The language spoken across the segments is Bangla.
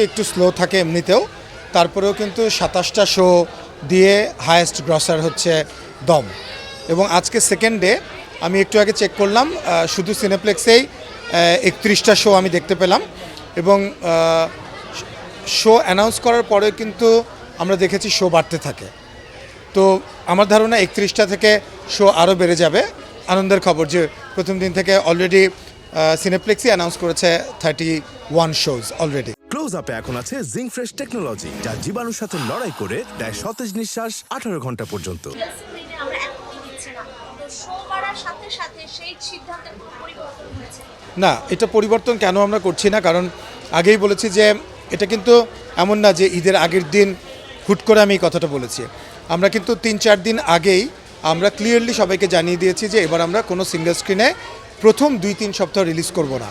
একটু স্লো থাকে এমনিতেও, তারপরেও কিন্তু ২৭টা শো দিয়ে হায়েস্ট গ্রসার হচ্ছে দম। এবং আজকে সেকেন্ড ডে আমি একটু আগে চেক করলাম, শুধু সিনেপ্লেক্সেই ৩১টা শো আমি দেখতে পেলাম। এবং শো অ্যানাউন্স করার পরে কিন্তু আমরা দেখেছি শো বাড়তে থাকে। তো আমার ধারণা ৩১টা থেকে শো আরও বেড়ে যাবে। আনন্দের খবর যে প্রথম দিন থেকে অলরেডি সিনেপ্লেক্সই অ্যানাউন্স করেছে 31 শোজ অলরেডি। ক্লোজ আপে এখন আছে জিঙ্ক ফ্রেশ টেকনোলজি, যা জীবাণুর সাথে লড়াই করে দেয় সতেজ নিঃশ্বাস 18 ঘন্টা পর্যন্ত। না, এটা পরিবর্তন কেন আমরা করছি না, কারণ আগেই বলেছি যে এটা কিন্তু এমন না যে ঈদের আগের দিন হুট করে আমি এই কথাটা বলেছি। আমরা কিন্তু ৩-৪ দিন আগেই আমরা ক্লিয়ারলি সবাইকে জানিয়ে দিয়েছি যে এবার আমরা কোনো সিঙ্গেল স্ক্রিনে প্রথম ২-৩ সপ্তাহ রিলিজ করব না।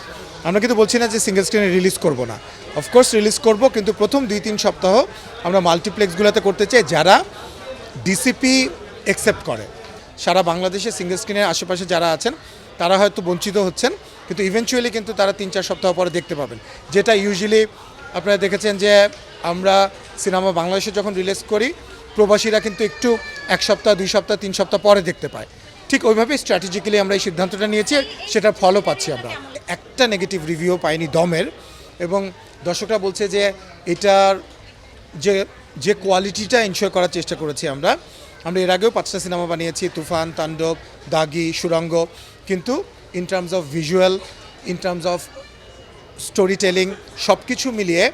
আমরা কিন্তু বলছি না যে সিঙ্গেল স্ক্রিনে রিলিজ করব না, অফকোর্স রিলিজ করব, কিন্তু প্রথম ২-৩ সপ্তাহ আমরা মাল্টিপ্লেক্সগুলোতে করতে চাই যারা ডিসিপি অ্যাকসেপ্ট করে। সারা বাংলাদেশে সিঙ্গেল স্ক্রিনের আশেপাশে যারা আছেন তারা হয়তো বঞ্চিত হচ্ছেন, কিন্তু ইভেনচুয়ালি কিন্তু তারা ৩-৪ সপ্তাহ পরে দেখতে পাবেন। যেটা ইউজুয়ালি আপনারা দেখেছেন যে আমরা সিনেমা বাংলাদেশে যখন রিলিজ করি, প্রবাসীরা কিন্তু একটু ১ সপ্তাহ ২ সপ্তাহ ৩ সপ্তাহ পরে দেখতে পায়। ঠিক ওইভাবেই স্ট্র্যাটেজিক্যালি আমরা এই সিদ্ধান্তটা নিয়েছি, সেটার ফলও পাচ্ছি আমরা। একটা নেগেটিভ রিভিউ পাইনি দমের, এবং দর্শকরা বলছে যে এটার যে কোয়ালিটিটা এনশিওর করার চেষ্টা করেছি আমরা এর আগেও ৫টা সিনেমা বানিয়েছি, তুফান, তাণ্ডব, দাগি, সুড়ঙ্গ, কিন্তু in terms of visual, in terms of story telling, সব কিছু মিলিয়ে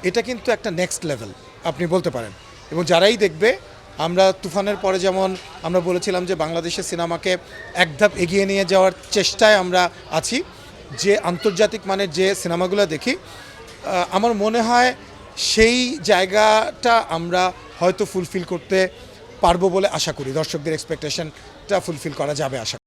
এটা কিন্তু একটা নেক্সট লেভেল আপনি বলতে পারেন। এবং যারাই দেখবে, আমরা তুফানের পরে যেমন আমরা বলেছিলাম যে বাংলাদেশের সিনেমাকে এক ধাপ এগিয়ে নিয়ে যাওয়ার চেষ্টায় আমরা আছি, যে আন্তর্জাতিক মানের যে সিনেমাগুলো দেখি, আমার মনে হয় সেই জায়গাটা আমরা হয়তো ফুলফিল করতে পারবো বলে আশা করি। দর্শকদের এক্সপেকটেশনটা ফুলফিল করা যাবে আশা